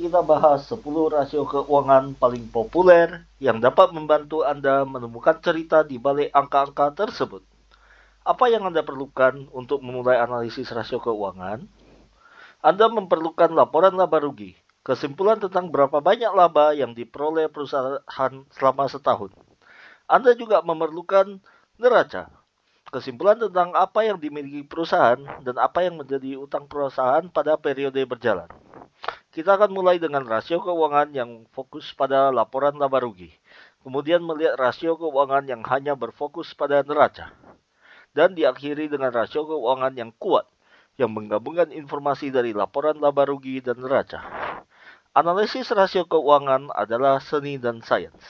kita bahas 10 rasio keuangan paling populer yang dapat membantu Anda menemukan cerita di balik angka-angka tersebut. Apa yang Anda perlukan untuk memulai analisis rasio keuangan? Anda memerlukan laporan laba rugi, kesimpulan tentang berapa banyak laba yang diperoleh perusahaan selama setahun. Anda juga memerlukan neraca, kesimpulan tentang apa yang dimiliki perusahaan dan apa yang menjadi utang perusahaan pada periode berjalan. Kita akan mulai dengan rasio keuangan yang fokus pada laporan laba rugi. Kemudian melihat rasio keuangan yang hanya berfokus pada neraca. Dan diakhiri dengan rasio keuangan yang kuat, yang menggabungkan informasi dari laporan laba rugi dan neraca. Analisis rasio keuangan adalah seni dan sains.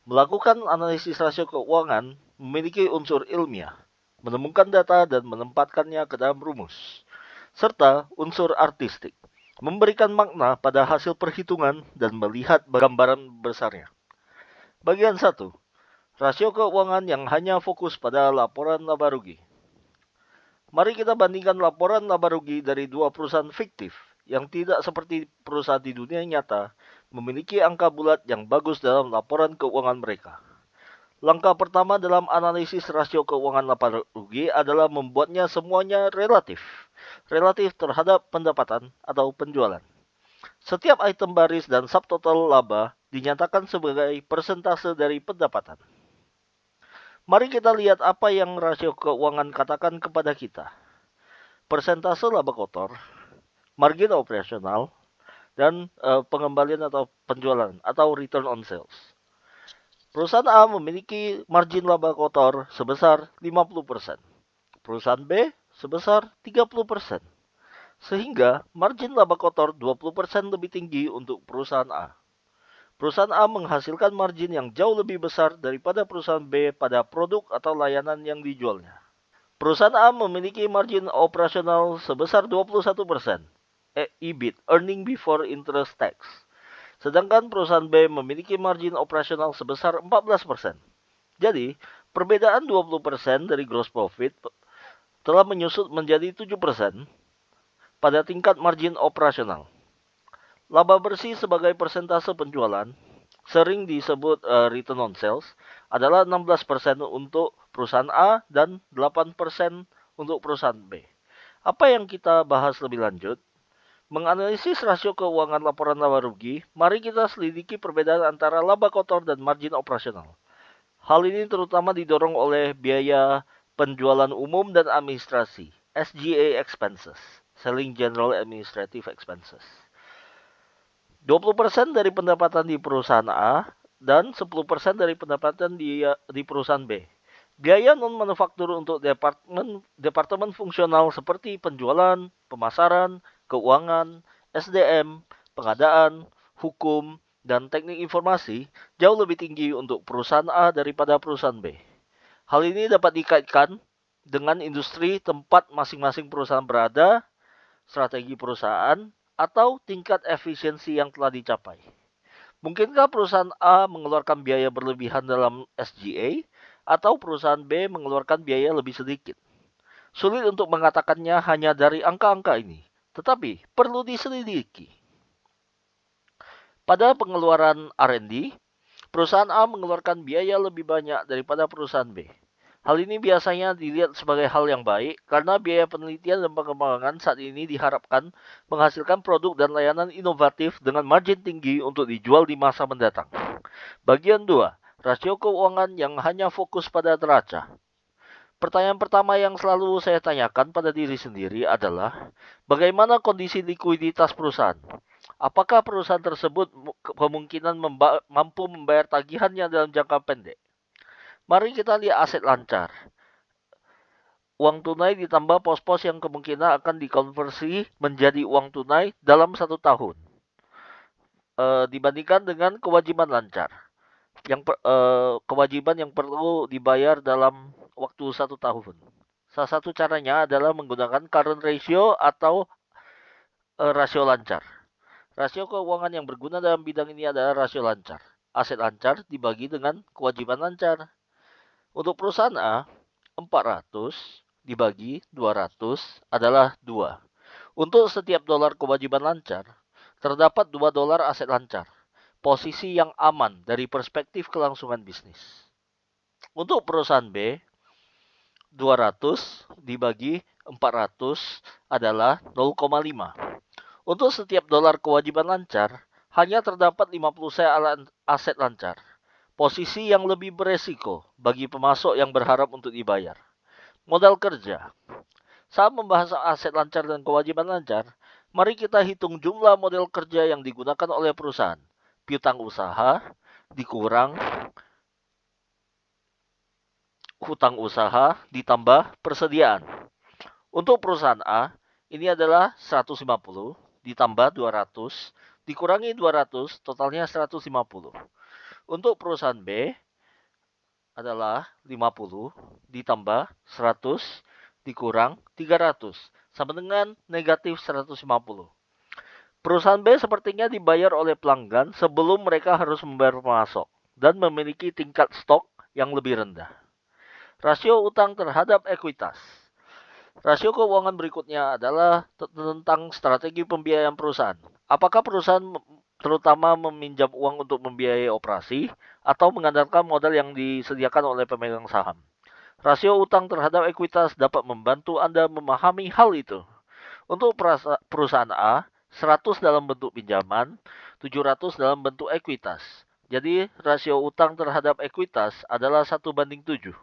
Melakukan analisis rasio keuangan memiliki unsur ilmiah, menemukan data dan menempatkannya ke dalam rumus, serta unsur artistik, memberikan makna pada hasil perhitungan dan melihat gambaran besarnya. Bagian 1. Rasio keuangan yang hanya fokus pada laporan laba rugi. Mari kita bandingkan laporan laba rugi dari dua perusahaan fiktif yang tidak seperti perusahaan di dunia nyata memiliki angka bulat yang bagus dalam laporan keuangan mereka. Langkah pertama dalam analisis rasio keuangan laba rugi adalah membuatnya semuanya relatif terhadap pendapatan atau penjualan. Setiap item baris dan subtotal laba dinyatakan sebagai persentase dari pendapatan. Mari kita lihat apa yang rasio keuangan katakan kepada kita. Persentase laba kotor, margin operasional, dan pengembalian atau penjualan atau return on sales. Perusahaan A memiliki margin laba kotor sebesar 50%. Perusahaan B sebesar 30%. Sehingga margin laba kotor 20% lebih tinggi untuk perusahaan A. Perusahaan A menghasilkan margin yang jauh lebih besar daripada perusahaan B pada produk atau layanan yang dijualnya. Perusahaan A memiliki margin operasional sebesar 21%, EBIT, Earning Before Interest Tax. Sedangkan perusahaan B memiliki margin operasional sebesar 14%. Jadi, perbedaan 20% dari gross profit telah menyusut menjadi 7% pada tingkat margin operasional. Laba bersih sebagai persentase penjualan, sering disebut return on sales, adalah 16% untuk perusahaan A dan 8% untuk perusahaan B. Apa yang kita bahas lebih lanjut? Menganalisis rasio keuangan laporan laba rugi, mari kita selidiki perbedaan antara laba kotor dan margin operasional. Hal ini terutama didorong oleh biaya penjualan umum dan administrasi, SGA expenses, Selling General Administrative Expenses. 20% dari pendapatan di perusahaan A dan 10% dari pendapatan di perusahaan B. Biaya non-manufaktur untuk departemen fungsional seperti penjualan, pemasaran, keuangan, SDM, pengadaan, hukum, dan teknik informasi jauh lebih tinggi untuk perusahaan A daripada perusahaan B. Hal ini dapat dikaitkan dengan industri tempat masing-masing perusahaan berada, strategi perusahaan, atau tingkat efisiensi yang telah dicapai. Mungkinkah perusahaan A mengeluarkan biaya berlebihan dalam SGA atau perusahaan B mengeluarkan biaya lebih sedikit? Sulit untuk mengatakannya hanya dari angka-angka ini, tetapi perlu diselidiki. Pada pengeluaran R&D, perusahaan A mengeluarkan biaya lebih banyak daripada perusahaan B. Hal ini biasanya dilihat sebagai hal yang baik karena biaya penelitian dan pengembangan saat ini diharapkan menghasilkan produk dan layanan inovatif dengan margin tinggi untuk dijual di masa mendatang. Bagian 2. Rasio keuangan yang hanya fokus pada neraca. Pertanyaan pertama yang selalu saya tanyakan pada diri sendiri adalah, bagaimana kondisi likuiditas perusahaan? Apakah perusahaan tersebut kemungkinan mampu membayar tagihannya dalam jangka pendek? Mari kita lihat aset lancar. Uang tunai ditambah pos-pos yang kemungkinan akan dikonversi menjadi uang tunai dalam 1 tahun. Dibandingkan dengan kewajiban lancar. Kewajiban yang perlu dibayar dalam waktu 1 tahun. Salah satu caranya adalah menggunakan current ratio atau rasio lancar. Rasio keuangan yang berguna dalam bidang ini adalah rasio lancar. Aset lancar dibagi dengan kewajiban lancar. Untuk perusahaan A, 400 dibagi 200 adalah 2. Untuk setiap dolar kewajiban lancar, Terdapat $2 aset lancar, posisi yang aman dari perspektif kelangsungan bisnis. Untuk perusahaan B, 200 dibagi 400 adalah 0,5. Untuk setiap dolar kewajiban lancar, hanya terdapat 50 aset lancar. Posisi yang lebih beresiko bagi pemasok yang berharap untuk dibayar. Modal kerja. Saat membahas aset lancar dan kewajiban lancar, mari kita hitung jumlah modal kerja yang digunakan oleh perusahaan. Piutang usaha dikurang hutang usaha ditambah persediaan. Untuk perusahaan A, ini adalah 150 ditambah 200 dikurangi 200, totalnya 150. Untuk perusahaan B adalah 50 ditambah 100 dikurang 300 sama dengan negatif 150. Perusahaan B sepertinya dibayar oleh pelanggan sebelum mereka harus membayar pemasok dan memiliki tingkat stok yang lebih rendah. Rasio utang terhadap ekuitas. Rasio keuangan berikutnya adalah tentang strategi pembiayaan perusahaan. Apakah perusahaan terutama meminjam uang untuk membiayai operasi atau mengandalkan modal yang disediakan oleh pemegang saham? Rasio utang terhadap ekuitas dapat membantu Anda memahami hal itu. Untuk perusahaan A, 100 dalam bentuk pinjaman, 700 dalam bentuk ekuitas. Jadi rasio utang terhadap ekuitas adalah 1:7.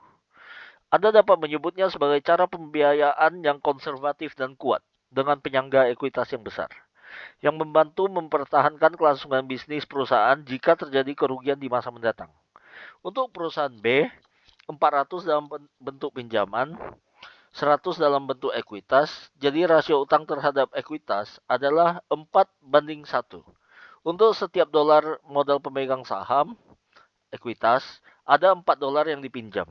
Anda dapat menyebutnya sebagai cara pembiayaan yang konservatif dan kuat dengan penyangga ekuitas yang besar, yang membantu mempertahankan kelangsungan bisnis perusahaan jika terjadi kerugian di masa mendatang. Untuk perusahaan B, 400 dalam bentuk pinjaman, 100 dalam bentuk ekuitas, jadi rasio utang terhadap ekuitas adalah 4:1. Untuk setiap dolar modal pemegang saham, ekuitas, ada $4 yang dipinjam,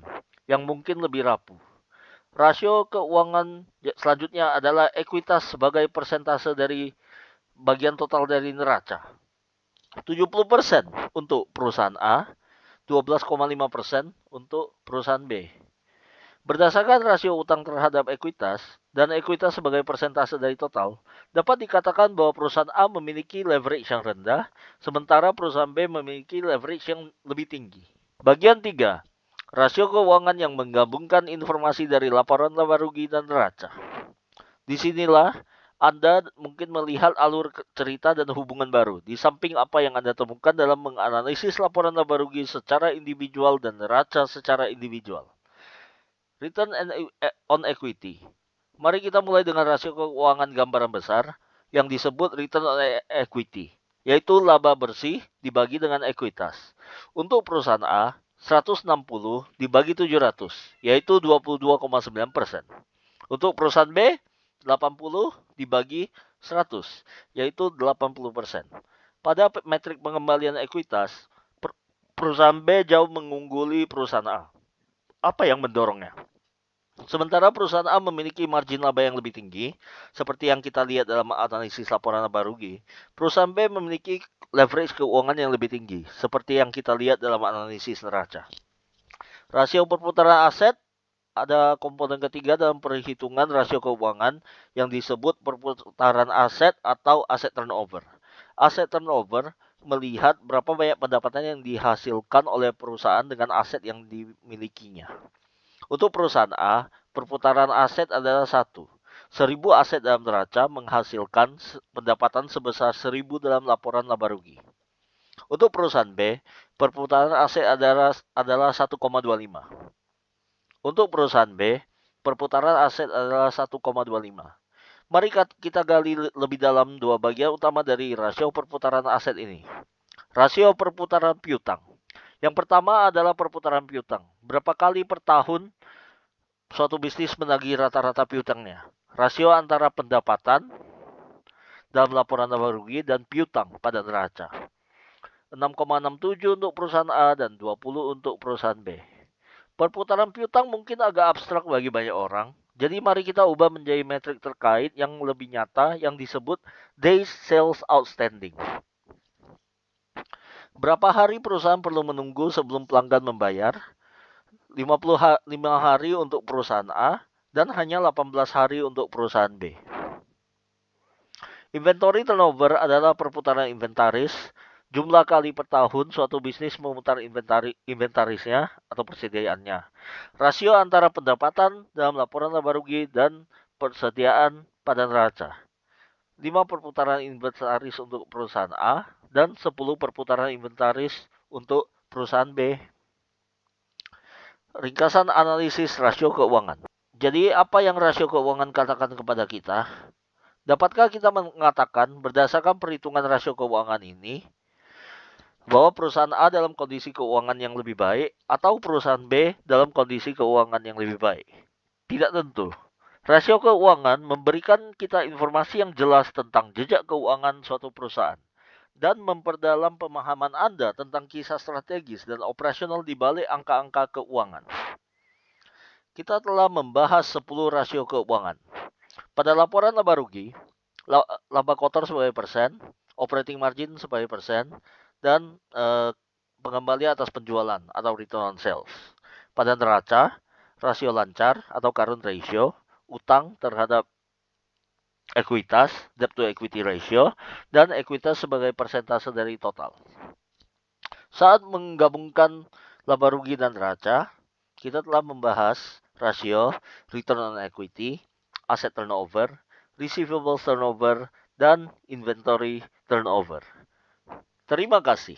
yang mungkin lebih rapuh. Rasio keuangan selanjutnya adalah ekuitas sebagai persentase dari bagian total dari neraca. 70% untuk perusahaan A, 12,5% untuk perusahaan B. Berdasarkan rasio utang terhadap ekuitas dan ekuitas sebagai persentase dari total, dapat dikatakan bahwa perusahaan A memiliki leverage yang rendah, sementara perusahaan B memiliki leverage yang lebih tinggi. Bagian 3. Rasio keuangan yang menggabungkan informasi dari laporan laba rugi dan neraca. Disinilah Anda mungkin melihat alur cerita dan hubungan baru, di samping apa yang Anda temukan dalam menganalisis laporan laba rugi secara individual dan neraca secara individual. Return on equity. Mari kita mulai dengan rasio keuangan gambaran besar yang disebut return on equity, yaitu laba bersih dibagi dengan ekuitas. Untuk perusahaan A, 160 dibagi 700, yaitu 22,9%. Untuk perusahaan B, 80 dibagi 100, yaitu 80%. Pada metrik pengembalian ekuitas, perusahaan B jauh mengungguli perusahaan A. Apa yang mendorongnya? Sementara perusahaan A memiliki margin laba yang lebih tinggi, seperti yang kita lihat dalam analisis laporan laba rugi, perusahaan B memiliki leverage keuangan yang lebih tinggi, seperti yang kita lihat dalam analisis neraca. Rasio perputaran aset, ada komponen ketiga dalam perhitungan rasio keuangan yang disebut perputaran aset atau aset turnover. Aset turnover melihat berapa banyak pendapatan yang dihasilkan oleh perusahaan dengan aset yang dimilikinya. Untuk perusahaan A, perputaran aset adalah 1. 1.000 aset dalam neraca menghasilkan pendapatan sebesar 1.000 dalam laporan laba rugi. Untuk perusahaan B, perputaran aset adalah 1,25. Untuk perusahaan B, perputaran aset adalah 1,25. Mari kita gali lebih dalam dua bagian utama dari rasio perputaran aset ini. Rasio perputaran piutang. Yang pertama adalah perputaran piutang. Berapa kali per tahun suatu bisnis menagih rata-rata piutangnya? Rasio antara pendapatan dalam laporan laba rugi dan piutang pada neraca. 6,67 untuk perusahaan A dan 20 untuk perusahaan B. Perputaran piutang mungkin agak abstrak bagi banyak orang. Jadi mari kita ubah menjadi metrik terkait yang lebih nyata yang disebut Days Sales Outstanding. Berapa hari perusahaan perlu menunggu sebelum pelanggan membayar? 55 hari untuk perusahaan A dan hanya 18 hari untuk perusahaan B. Inventory turnover adalah perputaran inventaris. Jumlah kali per tahun suatu bisnis memutar inventarisnya atau persediaannya. Rasio antara pendapatan dalam laporan laba rugi dan persediaan pada neraca. 5 perputaran inventaris untuk perusahaan A dan 10 perputaran inventaris untuk perusahaan B. Ringkasan analisis rasio keuangan. Jadi apa yang rasio keuangan katakan kepada kita? Dapatkah kita mengatakan berdasarkan perhitungan rasio keuangan ini bahwa perusahaan A dalam kondisi keuangan yang lebih baik atau perusahaan B dalam kondisi keuangan yang lebih baik? Tidak tentu. Rasio keuangan memberikan kita informasi yang jelas tentang jejak keuangan suatu perusahaan dan memperdalam pemahaman Anda tentang kisah strategis dan operasional di balik angka-angka keuangan. Kita telah membahas 10 rasio keuangan. Pada laporan laba rugi, laba kotor sebagai persen, operating margin sebagai persen, dan pengembalian atas penjualan atau return on sales. Pada neraca, rasio lancar atau current ratio, utang terhadap ekuitas, debt to equity ratio, dan ekuitas sebagai persentase dari total. Saat menggabungkan laba rugi dan neraca, kita telah membahas rasio, return on equity, asset turnover, receivables turnover, dan inventory turnover. Terima kasih.